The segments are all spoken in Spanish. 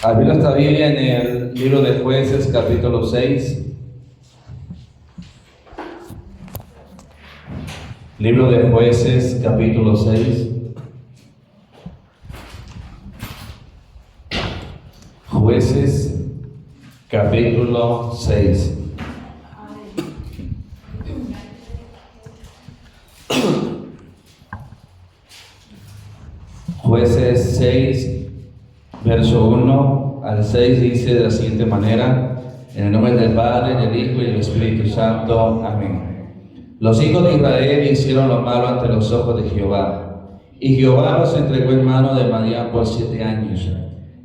Abrir nuestra Biblia en el libro de Jueces, capítulo 6. Libro de Jueces, capítulo 6. Jueces, capítulo 6. Jueces 6, verso 1 al 6 dice de la siguiente manera: en el nombre del Padre, del Hijo y del Espíritu Santo. Amén. Los hijos de Israel hicieron lo malo ante los ojos de Jehová, y Jehová los entregó en mano de Madián por 7 años.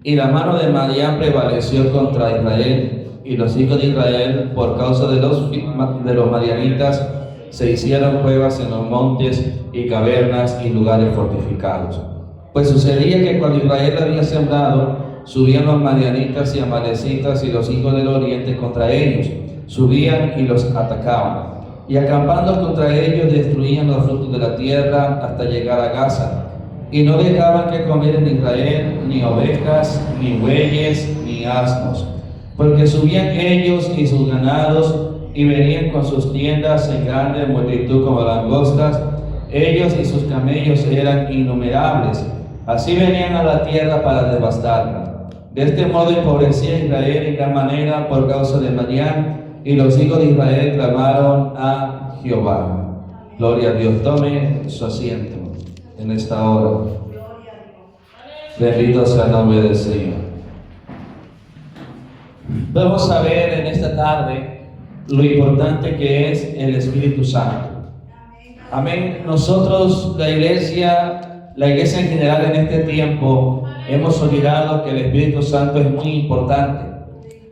Y la mano de Madián prevaleció contra Israel, y los hijos de Israel, por causa de los madianitas, se hicieron cuevas en los montes y cavernas y lugares fortificados. Pues sucedía que cuando Israel había sembrado, subían los madianitas y amalecitas y los hijos del oriente contra ellos, subían y los atacaban. Y acampando contra ellos, destruían los frutos de la tierra hasta llegar a Gaza. Y no dejaban que comer en Israel ni ovejas, ni bueyes, ni asnos, porque subían ellos y sus ganados, y venían con sus tiendas en grande multitud como langostas. Ellos y sus camellos eran innumerables. Así venían a la tierra para devastarla. De este modo empobrecía Israel en gran manera por causa de Madián, y los hijos de Israel clamaron a Jehová. Gloria a Dios. Tome su asiento en esta hora. Bendito sea el nombre del Señor. Vamos a ver en esta tarde lo importante que es el Espíritu Santo. Amén. Nosotros, la iglesia en general en este tiempo, hemos olvidado que el Espíritu Santo es muy importante.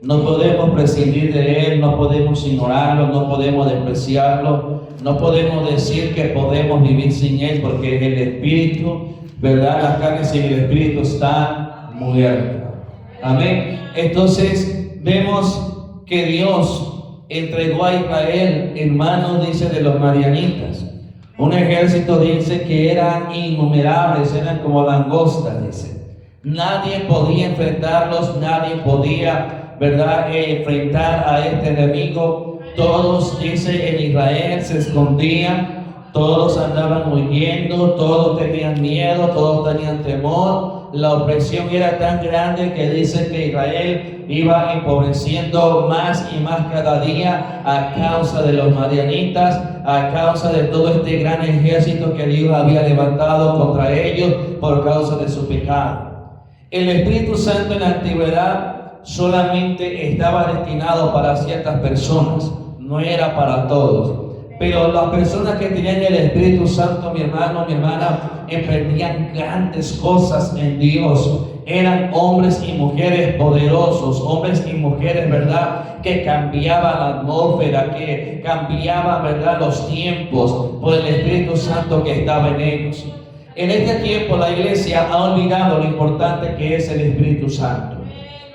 No podemos prescindir de Él, no podemos ignorarlo, no podemos despreciarlo, no podemos decir que podemos vivir sin Él, porque el Espíritu, ¿verdad? La carne sin el Espíritu está muerta. Amén. Entonces, vemos que Dios entregó a Israel en manos, dice, de los madianitas. Un ejército, dice, que eran innumerables, eran como langostas, dice. Nadie podía enfrentarlos, nadie podía, ¿verdad?, enfrentar a este enemigo. Todos, dice, en Israel se escondían, todos andaban huyendo, todos tenían miedo, todos tenían temor. La opresión era tan grande que dice que Israel iba empobreciendo más y más cada día a causa de los madianitas, a causa de todo este gran ejército que Dios había levantado contra ellos por causa de su pecado. El Espíritu Santo en la antigüedad solamente estaba destinado para ciertas personas, no era para todos. Pero las personas que tenían el Espíritu Santo, mi hermano, mi hermana, emprendían grandes cosas en Dios. Eran hombres y mujeres poderosos, hombres y mujeres, ¿verdad?, que cambiaban la atmósfera, que cambiaban, ¿verdad?, los tiempos por el Espíritu Santo que estaba en ellos. En este tiempo la iglesia ha olvidado lo importante que es el Espíritu Santo.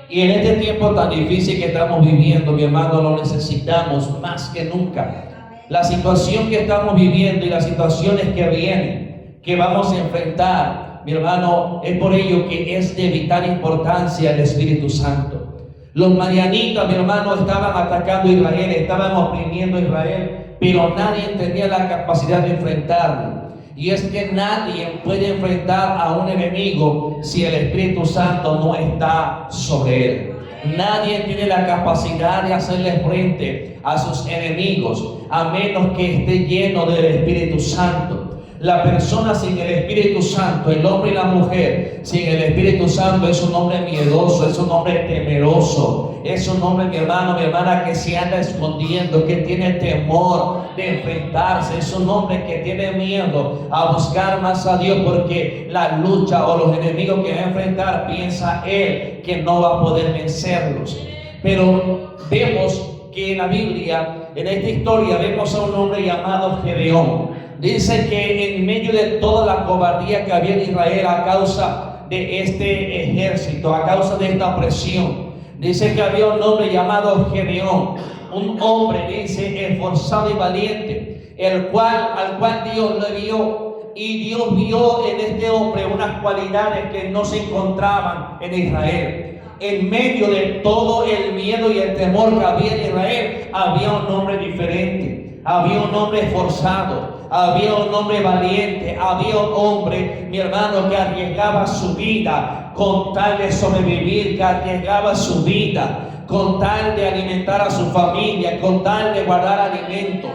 Y en este tiempo tan difícil que estamos viviendo, mi hermano, lo necesitamos más que nunca. La situación que estamos viviendo y las situaciones que vienen, que vamos a enfrentar, mi hermano, es por ello que es de vital importancia el Espíritu Santo. Los madianitas, mi hermano, estaban atacando a Israel, estaban oprimiendo a Israel, pero nadie tenía la capacidad de enfrentarlo. Y es que nadie puede enfrentar a un enemigo si el Espíritu Santo no está sobre él. Nadie tiene la capacidad de hacerle frente a sus enemigos a menos que esté lleno del Espíritu Santo. La persona sin el Espíritu Santo, el hombre y la mujer sin el Espíritu Santo, es un hombre miedoso, es un hombre temeroso, es un hombre, mi hermano, mi hermana, que se anda escondiendo, que tiene temor de enfrentarse, es un hombre que tiene miedo a buscar más a Dios, porque la lucha o los enemigos que va a enfrentar, piensa él que no va a poder vencerlos. Pero vemos que en la Biblia, en esta historia, vemos a un hombre llamado Gedeón. Dice que en medio de toda la cobardía que había en Israel a causa de este ejército, a causa de esta opresión, dice que había un hombre llamado Gedeón, un hombre, dice, esforzado y valiente, al cual Dios le dio y Dios vio en este hombre unas cualidades que no se encontraban en Israel. En medio de todo el miedo y el temor que había en Israel, había un hombre diferente, había un hombre esforzado, había un hombre valiente, había un hombre, mi hermano, que arriesgaba su vida con tal de sobrevivir, que arriesgaba su vida con tal de alimentar a su familia, con tal de guardar alimento.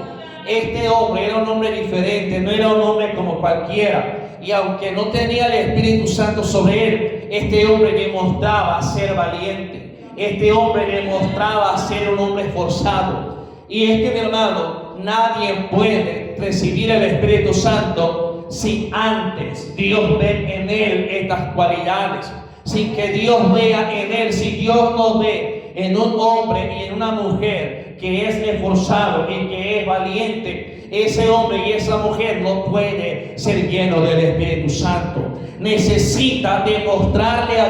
Este hombre era un hombre diferente, no era un hombre como cualquiera. Y aunque no tenía el Espíritu Santo sobre él, este hombre demostraba ser valiente. Este hombre demostraba ser un hombre esforzado. Y es que, mi hermano, nadie puede recibir el Espíritu Santo si antes Dios ve en él estas cualidades. Sin que Dios vea en él, si Dios no ve en un hombre y en una mujer que es esforzado y que es valiente, ese hombre y esa mujer no puede ser lleno del Espíritu Santo. Necesita demostrarle a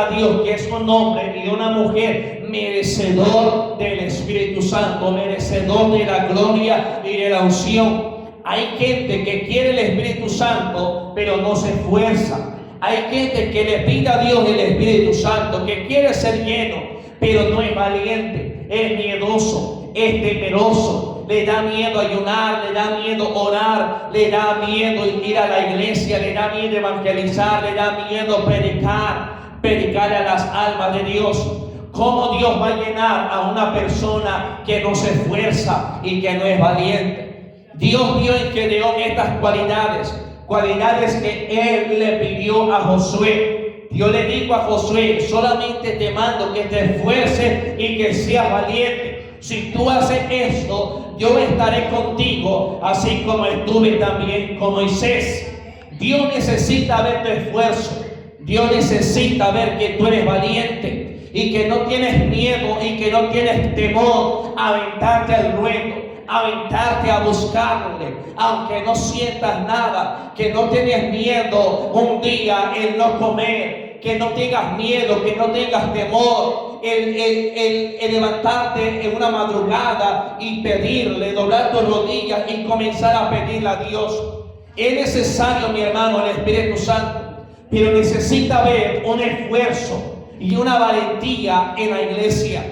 Dios, que es un hombre y una mujer merecedor del Espíritu Santo, merecedor de la gloria y de la unción. Hay gente que quiere el Espíritu Santo, pero no se esfuerza. Hay gente que le pide a Dios el Espíritu Santo, que quiere ser lleno, pero no es valiente, es miedoso, es temeroso, le da miedo ayunar, le da miedo orar, le da miedo ir a la iglesia, le da miedo evangelizar, le da miedo predicar a las almas de Dios. ¿Cómo Dios va a llenar a una persona que no se esfuerza y que no es valiente? Dios vio en Gedeón estas cualidades que él le pidió a Josué. Dios le dijo a Josué: solamente te mando que te esfuerces y que seas valiente. Si tú haces esto, yo estaré contigo, así como estuve también con Moisés. Dios necesita ver tu esfuerzo. Dios necesita ver que tú eres valiente y que no tienes miedo y que no tienes temor a aventarte al ruedo, aventarte a buscarle, aunque no sientas nada, que no tienes miedo un día en no comer, que no tengas miedo, que no tengas temor, el levantarte en una madrugada y pedirle, doblar tus rodillas y comenzar a pedirle a Dios. Es necesario, mi hermano, el Espíritu Santo, pero necesita ver un esfuerzo y una valentía en la iglesia.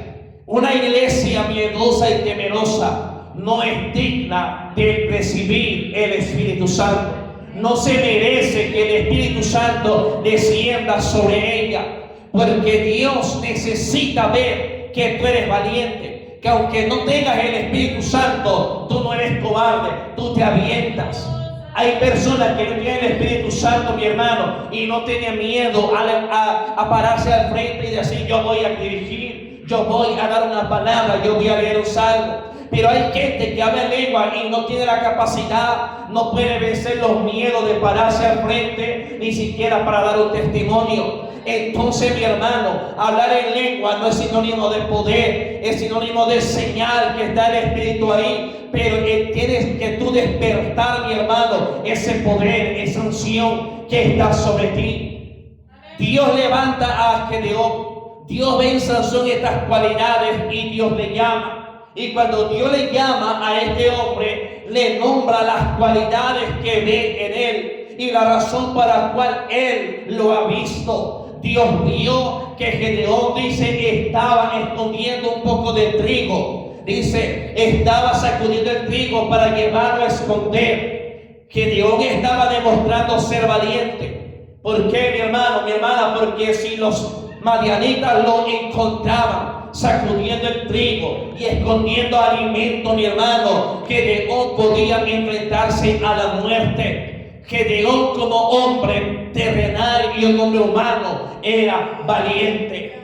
Una iglesia miedosa y temerosa no es digna de recibir el Espíritu Santo. No se merece que el Espíritu Santo descienda sobre ella, porque Dios necesita ver que tú eres valiente, que aunque no tengas el Espíritu Santo, tú no eres cobarde, tú te avientas. Hay personas que no tienen el Espíritu Santo, mi hermano, y no tienen miedo a pararse al frente y decir: yo voy a dirigir, yo voy a dar una palabra, yo voy a leer un salmo. Pero hay gente que habla lengua y no tiene la capacidad, no puede vencer los miedos de pararse al frente, ni siquiera para dar un testimonio. Entonces, mi hermano, hablar en lengua no es sinónimo de poder, es sinónimo de señal que está el Espíritu ahí. Pero tienes que tú despertar, mi hermano, ese poder, esa unción que está sobre ti. Dios levanta a Gedeón. Dios ve en Sansón estas cualidades y Dios le llama. Y cuando Dios le llama a este hombre, le nombra las cualidades que ve en él y la razón para la cual él lo ha visto. Dios vio que Gedeón, dice, estaba escondiendo un poco de trigo. Dice, estaba sacudiendo el trigo para llevarlo a esconder. Gedeón estaba demostrando ser valiente. ¿Por qué, mi hermano, mi hermana? Porque si los madianitas lo encontraban sacudiendo el trigo y escondiendo alimento, mi hermano, Gedeón podía enfrentarse a la muerte. Gedeón, como hombre terrenal y un hombre humano, era valiente.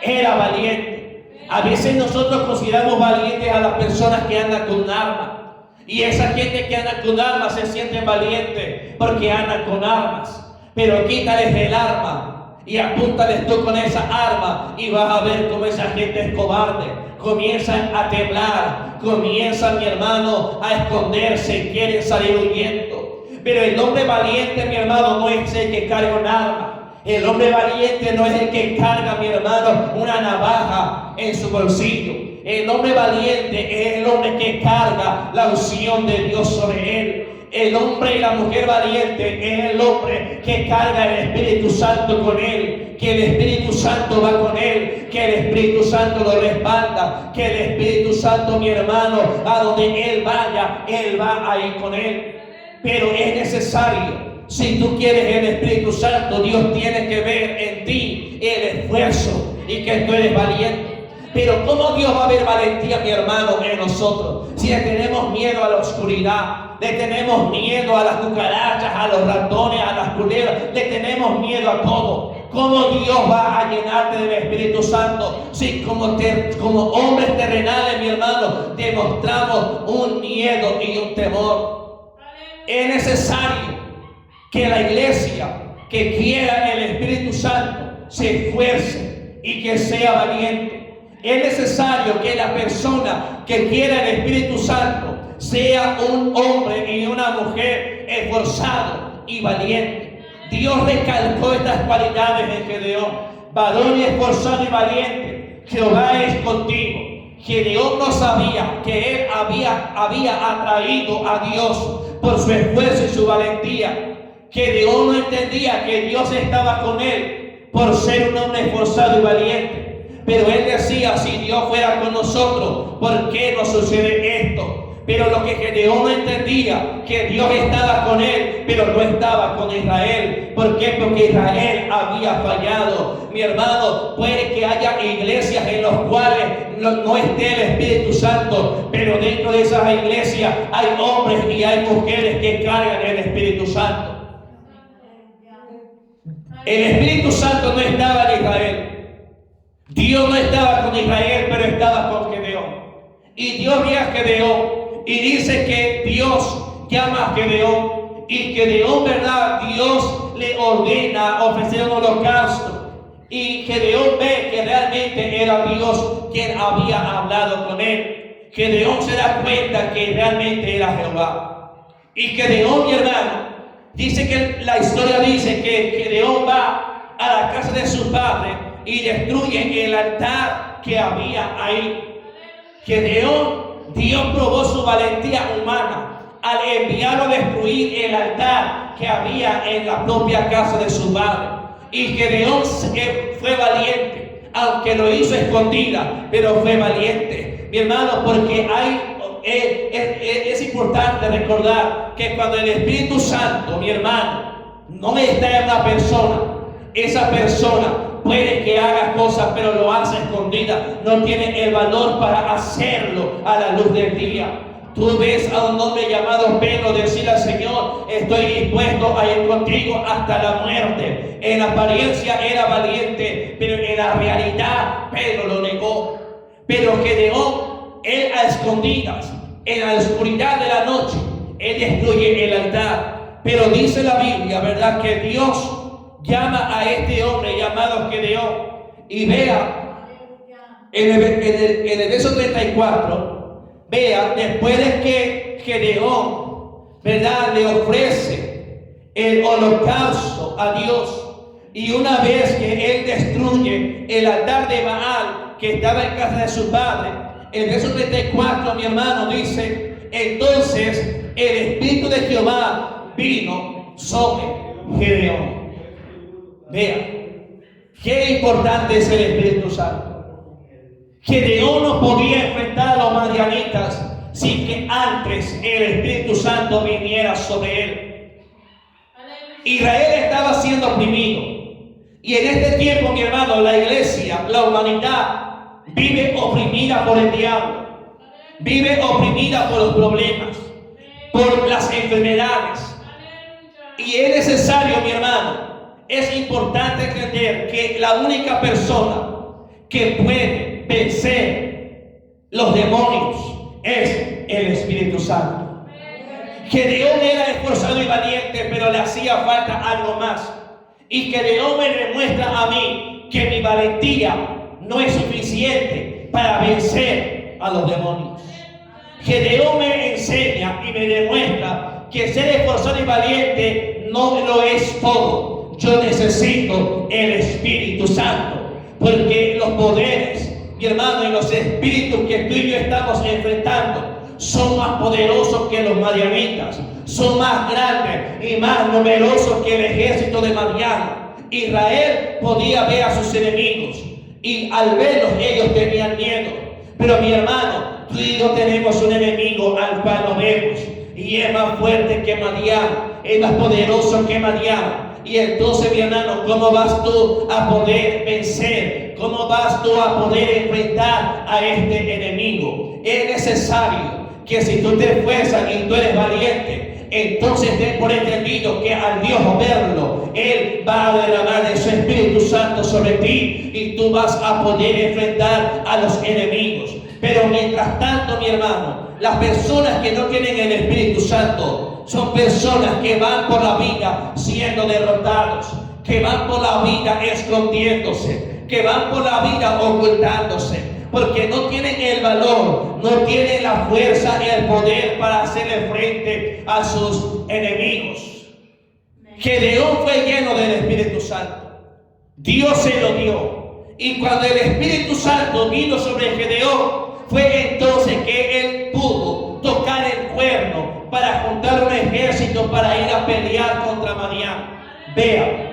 Era valiente. A veces nosotros consideramos valientes a las personas que andan con armas. Y esa gente que anda con armas se sienten valientes porque andan con armas. Pero quítales el arma y apúntales tú con esa arma y vas a ver cómo esa gente es cobarde. Comienzan a temblar, comienzan, mi hermano, a esconderse, quieren salir huyendo. Pero el hombre valiente, mi hermano, no es el que carga un arma. El hombre valiente no es el que carga, mi hermano, una navaja en su bolsillo. El hombre valiente es el hombre que carga la unción de Dios sobre él. El hombre y la mujer valiente es el hombre que carga el Espíritu Santo con él, que el Espíritu Santo va con él, que el Espíritu Santo lo respalda, que el Espíritu Santo, mi hermano, a donde él vaya, él va a ir con él. Pero es necesario, si tú quieres el Espíritu Santo, Dios tiene que ver en ti el esfuerzo y que tú eres valiente. Pero ¿cómo Dios va a ver valentía, mi hermano, en nosotros? Si le tenemos miedo a la oscuridad, le tenemos miedo a las cucarachas, a los ratones, a las culebras, le tenemos miedo a todo. ¿Cómo Dios va a llenarte del Espíritu Santo si como hombres terrenales, mi hermano, demostramos un miedo y un temor? Es necesario que la iglesia que quiera el Espíritu Santo se esfuerce y que sea valiente. Es necesario que la persona que quiera el Espíritu Santo sea un hombre y una mujer esforzado y valiente. Dios recalcó estas cualidades en Gedeón: varón esforzado y valiente, Jehová es contigo. Gedeón no sabía que él había atraído a Dios por su esfuerzo y su valentía. Gedeón no entendía que Dios estaba con él por ser un hombre esforzado y valiente. Pero él decía: si Dios fuera con nosotros, ¿por qué nos sucede esto? Pero lo que Gedeón no entendía, que Dios estaba con él, pero no estaba con Israel. ¿Por qué? Porque Israel había fallado. Mi hermano, puede que haya iglesias en las cuales no esté el Espíritu Santo, pero dentro de esas iglesias hay hombres y hay mujeres que cargan el Espíritu Santo. El Espíritu Santo no estaba en Israel. Dios no estaba con Israel, pero estaba con Gedeón. Y Dios ve a Gedeón y dice que Dios llama a Gedeón. Y Gedeón, ¿verdad? Dios le ordena ofrecer un holocausto. Y Gedeón ve que realmente era Dios quien había hablado con él. Gedeón se da cuenta que realmente era Jehová. Y Gedeón, mi hermano, dice que la historia dice que Gedeón va a la casa de su padre y destruye el altar que había ahí. Gedeón, Dios probó su valentía humana al enviarlo a destruir el altar que había en la propia casa de su padre. Y Gedeón fue valiente, aunque lo hizo escondida, pero fue valiente, mi hermano, porque es importante recordar que cuando el Espíritu Santo, mi hermano, no está en una persona, esa persona puede que haga cosas, pero lo hace escondida. No tiene el valor para hacerlo a la luz del día. Tú ves a un hombre llamado Pedro decir al Señor: estoy dispuesto a ir contigo hasta la muerte. En apariencia era valiente, pero en la realidad Pedro lo negó. Pero Gedeón, él a escondidas, en la oscuridad de la noche, él destruye el altar. Pero dice la Biblia, ¿verdad?, que Dios llama a este hombre llamado Gedeón. Y vea, en el verso 34, vea, después de que Gedeón, ¿verdad?, le ofrece el holocausto a Dios, y una vez que él destruye el altar de Baal que estaba en casa de su padre, el verso 34, mi hermano, dice: entonces el Espíritu de Jehová vino sobre Gedeón. Vea, qué importante es el Espíritu Santo. Gedeón no podía enfrentar a los madianitas sin que antes el Espíritu Santo viniera sobre él. Israel estaba siendo oprimido. Y en este tiempo, mi hermano, la iglesia, la humanidad, vive oprimida por el diablo. Vive oprimida por los problemas, por las enfermedades. Y es necesario, mi hermano, es importante entender que la única persona que puede vencer los demonios es el Espíritu Santo. Gedeón era esforzado y valiente, pero le hacía falta algo más. Y Gedeón me demuestra a mí que mi valentía no es suficiente para vencer a los demonios. Gedeón me enseña y me demuestra que ser esforzado y valiente no lo es todo. Yo necesito el Espíritu Santo, porque los poderes mi hermano, y los espíritus que tú y yo estamos enfrentando son más poderosos que los madianitas, son más grandes y más numerosos que el ejército de Madián. Israel podía ver a sus enemigos y al verlos ellos tenían miedo. Pero mi hermano, tú y yo tenemos un enemigo al cual no vemos, y es más fuerte que Madián, es más poderoso que Madián. Y entonces, mi hermano, ¿cómo vas tú a poder vencer? ¿Cómo vas tú a poder enfrentar a este enemigo? Es necesario que si tú te esfuerzas y tú eres valiente, entonces ten por entendido que al Dios verlo, Él va a derramar de su Espíritu Santo sobre ti y tú vas a poder enfrentar a los enemigos. Pero mientras tanto, mi hermano, las personas que no tienen el Espíritu Santo son personas que van por la vida siendo derrotados, que van por la vida escondiéndose, que van por la vida ocultándose, porque no tienen el valor, no tienen la fuerza y el poder para hacerle frente a sus enemigos. Gedeón fue lleno del Espíritu Santo. Dios se lo dio. Y cuando el Espíritu Santo vino sobre Gedeón, fue entonces que él pudo tocar el cuerno para juntar un ejército para ir a pelear contra Madián. Vean,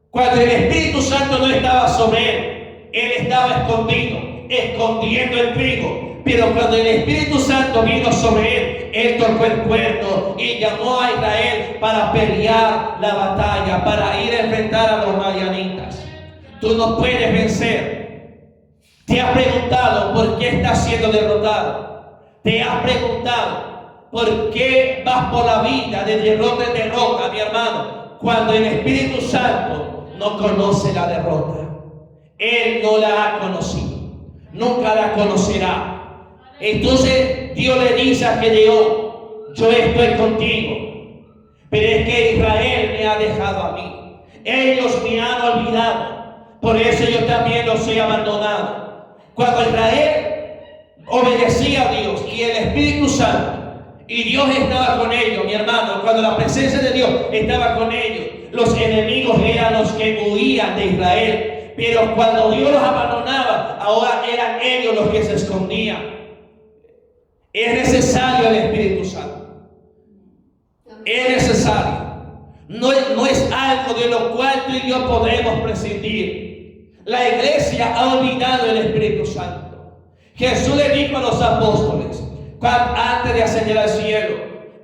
cuando el Espíritu Santo no estaba sobre él estaba escondido, escondiendo el trigo. Pero cuando el Espíritu Santo vino sobre él tocó el cuerno y llamó a Israel para pelear la batalla, para ir a enfrentar a los madianitas. Tú no puedes vencer. ¿Te has preguntado por qué estás siendo derrotado? ¿Te has preguntado por qué vas por la vida de derrota en derrota, mi hermano? Cuando el Espíritu Santo no conoce la derrota. Él no la ha conocido. Nunca la conocerá. Entonces Dios le dice a Gedeón: yo estoy contigo, pero es que Israel me ha dejado a mí. Ellos me han olvidado. Por eso yo también los he abandonado. Cuando Israel obedecía a Dios y el Espíritu Santo, y Dios estaba con ellos, mi hermano, cuando la presencia de Dios estaba con ellos, los enemigos eran los que huían de Israel. Pero cuando Dios los abandonaba, ahora eran ellos los que se escondían. Es necesario el Espíritu Santo. Es necesario. No es algo de lo cual tú y yo podemos prescindir. La iglesia ha olvidado el Espíritu Santo. Jesús le dijo a los apóstoles, antes de ascender al cielo: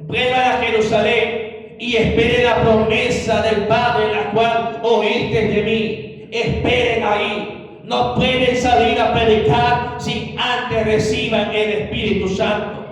vuelvan a Jerusalén y esperen la promesa del Padre, la cual oíste de mí. Esperen ahí. No pueden salir a predicar sin antes reciban el Espíritu Santo.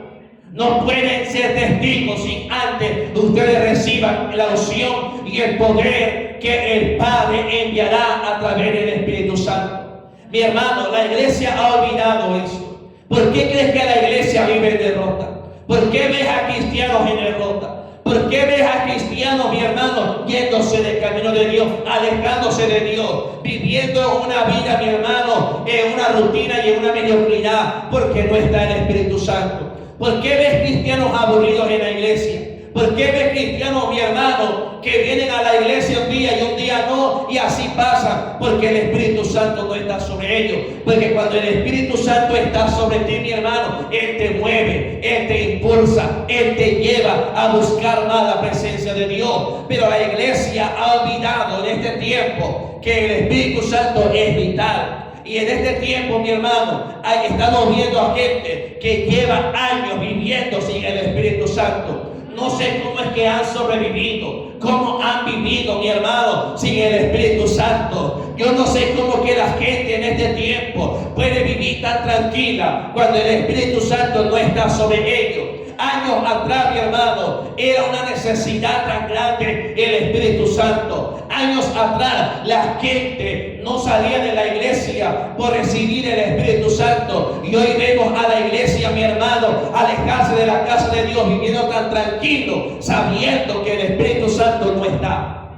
No pueden ser testigos sin antes ustedes reciban la unción y el poder que el Padre enviará a través del Espíritu Santo. Mi hermano, la iglesia ha olvidado eso. ¿Por qué crees que la iglesia vive en derrota? ¿Por qué ves a cristianos en derrota? ¿Por qué ves a cristianos, mi hermano, yéndose del camino de Dios, alejándose de Dios, viviendo una vida, mi hermano, en una rutina y en una mediocridad? Porque no está el Espíritu Santo. ¿Por qué ves cristianos aburridos en la iglesia? ¿Por qué ves cristianos, mi hermano, que vienen a la iglesia un día y un día no, y así pasa? Porque el Espíritu Santo no está sobre ellos. Porque cuando el Espíritu Santo está sobre ti, mi hermano, Él te mueve, Él te impulsa, Él te lleva a buscar más la presencia de Dios. Pero la iglesia ha olvidado en este tiempo que el Espíritu Santo es vital. Y en este tiempo, mi hermano, estamos viendo a gente que lleva años viviendo sin el Espíritu Santo. No sé cómo es que han sobrevivido, cómo han vivido, mi hermano, sin el Espíritu Santo. Yo no sé cómo que la gente en este tiempo puede vivir tan tranquila cuando el Espíritu Santo no está sobre ellos. Años atrás, mi hermano, era una necesidad tan grande el Espíritu Santo. Años atrás, la gente no salía de la iglesia por recibir el Espíritu Santo. Y hoy vemos a la iglesia, mi hermano, alejarse de la casa de Dios, viviendo tan tranquilo, sabiendo que el Espíritu Santo no está.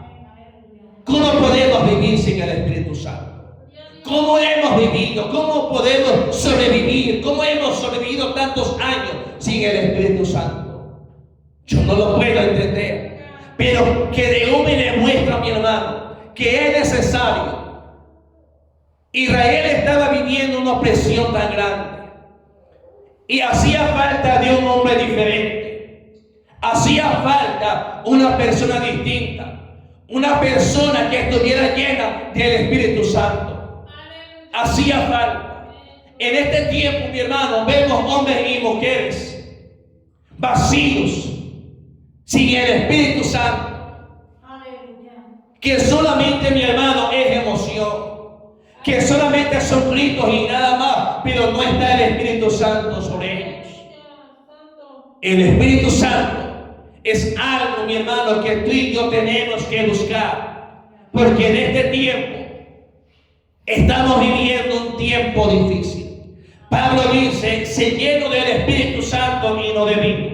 ¿Cómo podemos vivir sin el Espíritu Santo? ¿Cómo hemos vivido? ¿Cómo podemos sobrevivir? ¿Cómo hemos sobrevivido tantos años sin el Espíritu Santo? Yo no lo puedo entender. Pero que Dios me demuestra, mi hermano, que es necesario Israel estaba viviendo una opresión tan grande y hacía falta de un hombre diferente. Hacía falta una persona distinta, una persona que estuviera llena del Espíritu Santo. Hacía falta. En este tiempo, mi hermano, vemos hombres y mujeres vacíos, sin el Espíritu Santo, que solamente, mi hermano, es emoción, que solamente son gritos y nada más, pero no está el Espíritu Santo sobre ellos. El Espíritu Santo es algo, mi hermano, que tú y yo tenemos que buscar, porque en este tiempo estamos viviendo un tiempo difícil. Pablo dice: se lleno del Espíritu Santo y no de vino.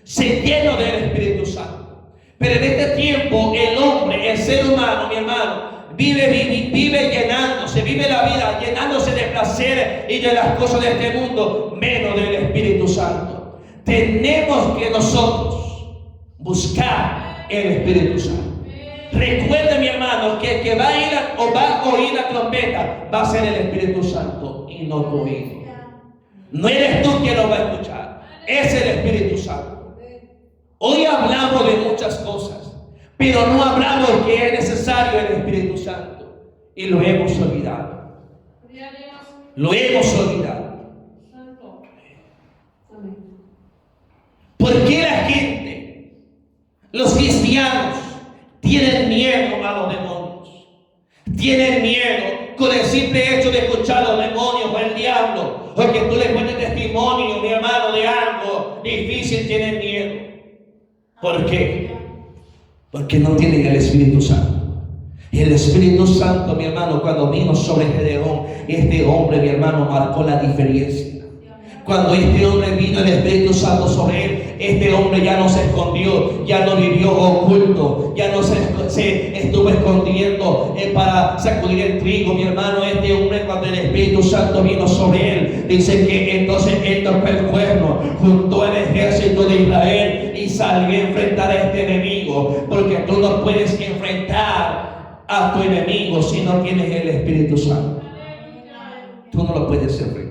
Se lleno del Espíritu Santo. Pero en este tiempo el hombre, el ser humano, mi hermano, vive llenándose, vive la vida llenándose de placeres y de las cosas de este mundo, menos del Espíritu Santo. Tenemos que nosotros buscar el Espíritu Santo. Recuerda, mi hermano, que el que va a oír la trompeta va a ser el Espíritu Santo y no tu oído. No eres tú quien lo va a escuchar, es el Espíritu Santo. Hoy hablamos de muchas cosas, pero no hablamos que es necesario el Espíritu Santo y lo hemos olvidado. Lo hemos olvidado. ¿Por qué la gente, los cristianos, tienen miedo a los demonios? Tienen miedo con el simple hecho de escuchar a los demonios o el diablo, o que tú le cuentes testimonio, mi hermano, de algo difícil. Tienen miedo. ¿Por qué? Porque no tienen el Espíritu Santo. Y el Espíritu Santo, mi hermano, cuando vino sobre Gedeón, este hombre, mi hermano, marcó la diferencia. Cuando este hombre vino el Espíritu Santo sobre él, este hombre ya no se escondió, ya no vivió oculto, ya no se estuvo escondiendo para sacudir el trigo, mi hermano. Este hombre, cuando el Espíritu Santo vino sobre él, dice que entonces él tocó el cuerno, juntó el ejército de Israel y salió a enfrentar a este enemigo, porque tú no puedes enfrentar a tu enemigo si no tienes el Espíritu Santo. Tú no lo puedes enfrentar.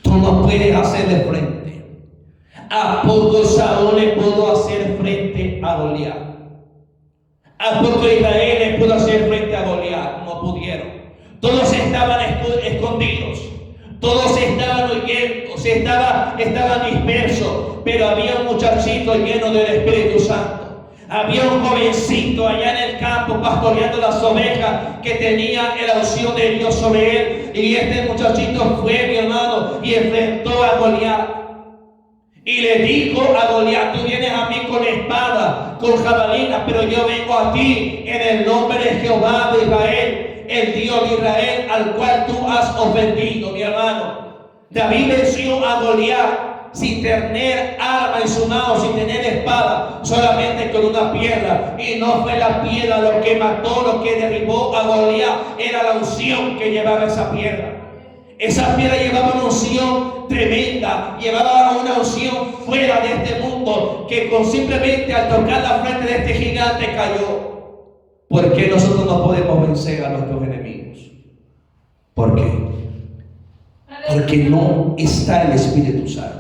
Tú no puedes hacerle frente. ¿A poco Saúl le pudo hacer frente a Goliat? ¿A poco Israel le pudo hacer frente a Goliat? No pudieron. Todos estaban escondidos. Todos estaban huyendo. Estaban dispersos. Pero había un muchachito lleno del Espíritu Santo. Había un jovencito allá en el campo pastoreando las ovejas que tenía la unción de Dios sobre él. Y este muchachito fue, mi hermano, y enfrentó a Goliat. Y le dijo a Goliat: tú vienes a mí con espada, con jabalina, pero yo vengo a ti en el nombre de Jehová de Israel, el Dios de Israel, al cual tú has ofendido, mi hermano. David venció a Goliat sin tener arma en su mano, sin tener espada, solamente con una piedra. Y no fue la piedra lo que mató, lo que derribó a Goliat, era la unción que llevaba esa piedra. Esa piedra llevaba una unción tremenda, llevaba una unción fuera de este mundo, que con simplemente al tocar la frente de este gigante cayó. ¿Por qué nosotros no podemos vencer a nuestros enemigos? ¿Por qué? Porque no está el Espíritu Santo.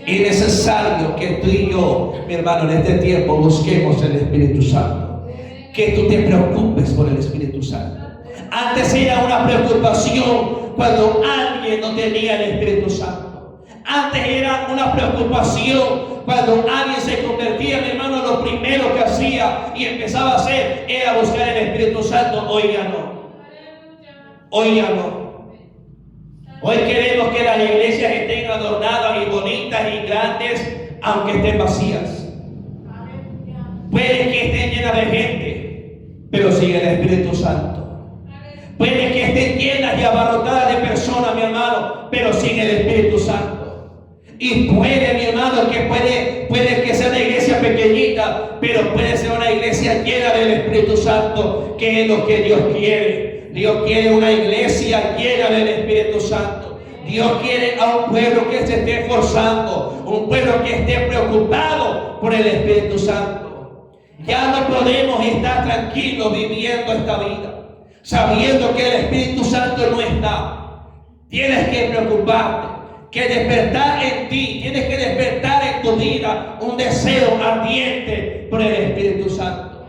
Es necesario que tú y yo, mi hermano, en este tiempo busquemos el Espíritu Santo. Que tú te preocupes por el Espíritu Santo. Antes era una preocupación cuando alguien no tenía el Espíritu Santo. Antes era una preocupación cuando alguien se convertía, mi hermano, lo primero que hacía y empezaba a hacer era buscar el Espíritu Santo. Hoy ya no. Hoy ya no. Hoy queremos que las iglesias estén adornadas y bonitas y grandes, aunque estén vacías. Puede que estén llenas de gente, pero sin el Espíritu Santo. Puede que estén llenas y abarrotadas de personas, mi hermano, pero sin el Espíritu Santo. Y puede, mi hermano, que puede que sea una iglesia pequeñita, pero puede ser una iglesia llena del Espíritu Santo, que es lo que Dios quiere. Dios quiere una iglesia llena del Espíritu Santo. Dios quiere a un pueblo que se esté esforzando, un pueblo que esté preocupado por el Espíritu Santo. Ya no podemos estar tranquilos viviendo esta vida. sabiendo que el Espíritu Santo no está. Tienes que preocuparte, que despertar en ti, tienes que despertar en tu vida un deseo ardiente por el Espíritu Santo.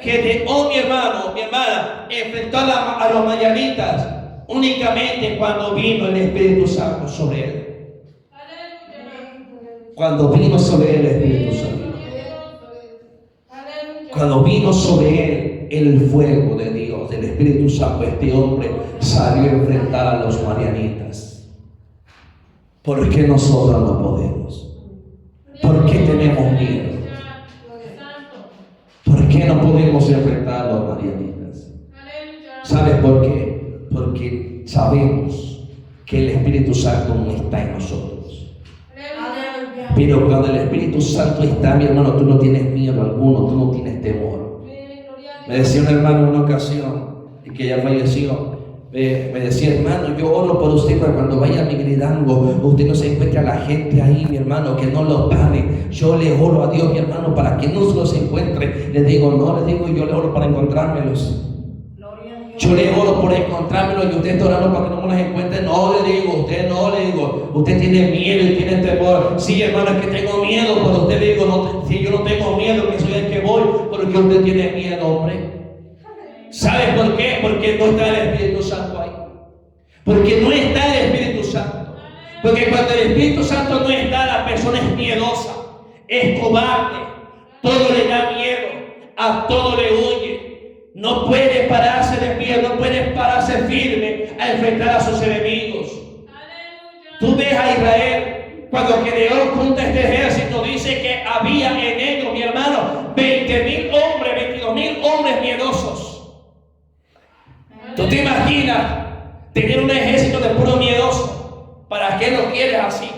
Que mi hermano, mi hermana, enfrentó a los madianitas únicamente cuando vino el Espíritu Santo sobre él. Cuando vino sobre él el Espíritu Santo. Cuando vino sobre él el fuego de Dios, del Espíritu Santo, este hombre salió a enfrentar a los madianitas. ¿Por qué nosotros no podemos? ¿Por qué tenemos miedo? ¿Por qué no podemos enfrentar a los madianitas? ¿Sabes por qué? Porque sabemos que el Espíritu Santo no está en nosotros. Pero cuando el Espíritu Santo está, mi hermano, tú no tienes miedo alguno, tú no tienes temor. Me decía un hermano en una ocasión, y que ya falleció, me decía: hermano, yo oro por usted para cuando vaya a Miguelidango, usted no se encuentre a la gente ahí, mi hermano, que no los pare. Yo le oro a Dios, mi hermano, para que no los encuentre. Le digo: no, le digo, yo le oro para encontrármelos. Yo le oro por encontrármelos y usted está orando para que no me los encuentre. No, le digo, usted no, le digo, usted tiene miedo y tiene temor. Sí, hermano, es que tengo miedo, pero usted le digo, no, si yo no tengo miedo, que soy el que voy, porque usted tiene miedo, hombre. ¿Sabe por qué? Porque no está el Espíritu Santo ahí. Porque no está el Espíritu Santo. Porque cuando el Espíritu Santo no está, la persona es miedosa, es cobarde, todo le da miedo, a todo le huye. No puede pararse de pie, no puede pararse firme a enfrentar a sus enemigos. Tú ves a Israel, cuando Gedeón junta este ejército, dice que había en ellos, mi hermano, 20,000 hombres, 22,000 hombres miedosos. ¿Tú te imaginas tener un ejército de puro miedoso? ¿Para qué lo quieres así?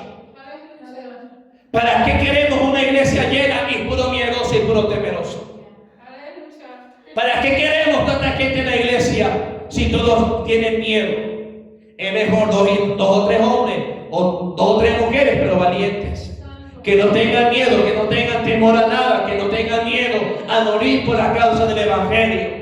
¿Para qué queremos una iglesia llena y puro miedoso y puro temeroso? ¿Para qué queremos tanta gente en la iglesia si todos tienen miedo? Es mejor dos o tres hombres o 2 o 3 mujeres, pero valientes, que no tengan miedo, que no tengan temor a nada, que no tengan miedo a morir por la causa del Evangelio.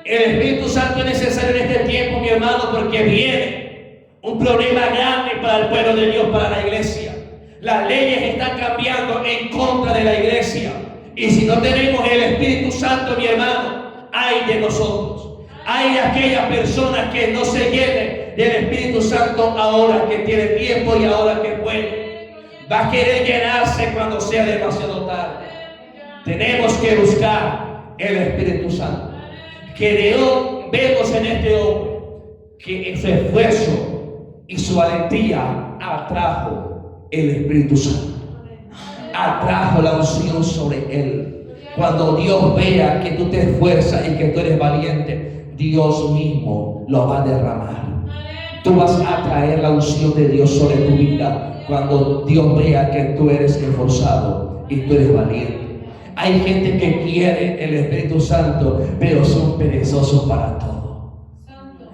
El Espíritu Santo es necesario en este tiempo, mi hermano, porque viene un problema grande para el pueblo de Dios, para la iglesia. Las leyes están cambiando en contra de la iglesia. Y si no tenemos el Espíritu Santo, mi hermano, ay de nosotros. Hay de aquellas personas que no se llenen del Espíritu Santo ahora que tiene tiempo y ahora que puede. Va a querer llenarse cuando sea demasiado tarde. Tenemos que buscar el Espíritu Santo. Gedeón, vemos en este hombre que en su esfuerzo y su valentía atrajo el Espíritu Santo. Atrajo la unción sobre él. Cuando Dios vea que tú te esfuerzas y que tú eres valiente, Dios mismo lo va a derramar. Tú vas a traer la unción de Dios sobre tu vida cuando Dios vea que tú eres esforzado y tú eres valiente. Hay gente que quiere el Espíritu Santo, pero son perezosos para todo.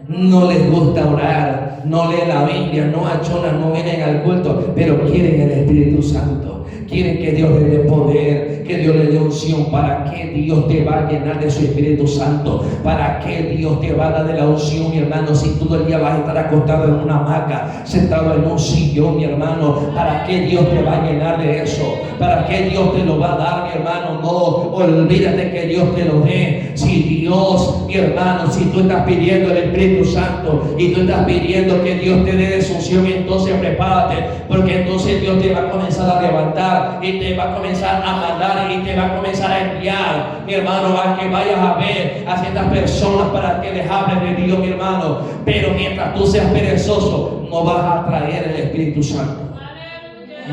No les gusta orar, no leen la Biblia, no achonan, no vienen al culto, pero quieren el Espíritu Santo. Quieren que Dios le dé poder, que Dios le dé unción. ¿Para qué Dios te va a llenar de su Espíritu Santo? ¿Para qué Dios te va a dar de la unción, mi hermano? Si todo el día vas a estar acostado en una hamaca, sentado en un sillón, mi hermano, ¿para qué Dios te va a llenar de eso? ¿Para qué Dios te lo va a dar, mi hermano? No, olvídate que Dios te lo dé. Si Dios, mi hermano, si tú estás pidiendo el Espíritu Santo y tú estás pidiendo que Dios te dé de su unción, entonces prepárate, porque entonces Dios te va a comenzar a levantar y te va a comenzar a mandar y te va a comenzar a enviar, mi hermano, a que vayas a ver a ciertas personas para que les hables de Dios, mi hermano. Pero mientras tú seas perezoso, no vas a traer el Espíritu Santo.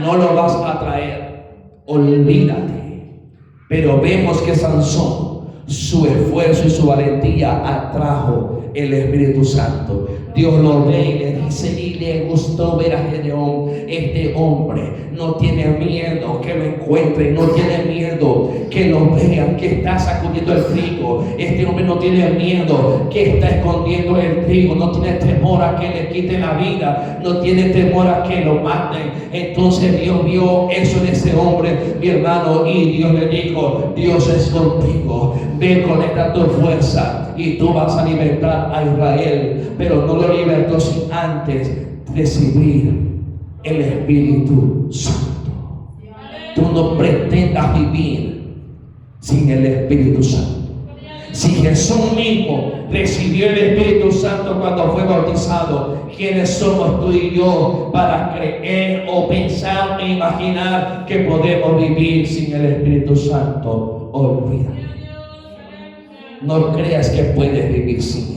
No lo vas a traer. Olvídate. Pero vemos que Sansón, su esfuerzo y su valentía atrajo el Espíritu Santo. Dios lo ve y le dice, y le gustó ver a Gedeón. Este hombre no tiene miedo que lo encuentren, no tiene miedo que lo vean, que está sacudiendo el trigo. Este hombre no tiene miedo que está escondiendo el trigo, no tiene temor a que le quiten la vida, no tiene temor a que lo maten. Entonces Dios vio eso en ese hombre, mi hermano, y Dios le dijo, Dios es contigo, ve, conecta tu fuerza y tú vas a libertar a Israel, pero no lo libertó sin antes recibir el Espíritu Santo. Tú no pretendas vivir sin el Espíritu Santo. Si Jesús mismo recibió el Espíritu Santo cuando fue bautizado, ¿quiénes somos tú y yo para creer o pensar e imaginar que podemos vivir sin el Espíritu Santo? Olvídate. No creas que puedes vivir sin Él.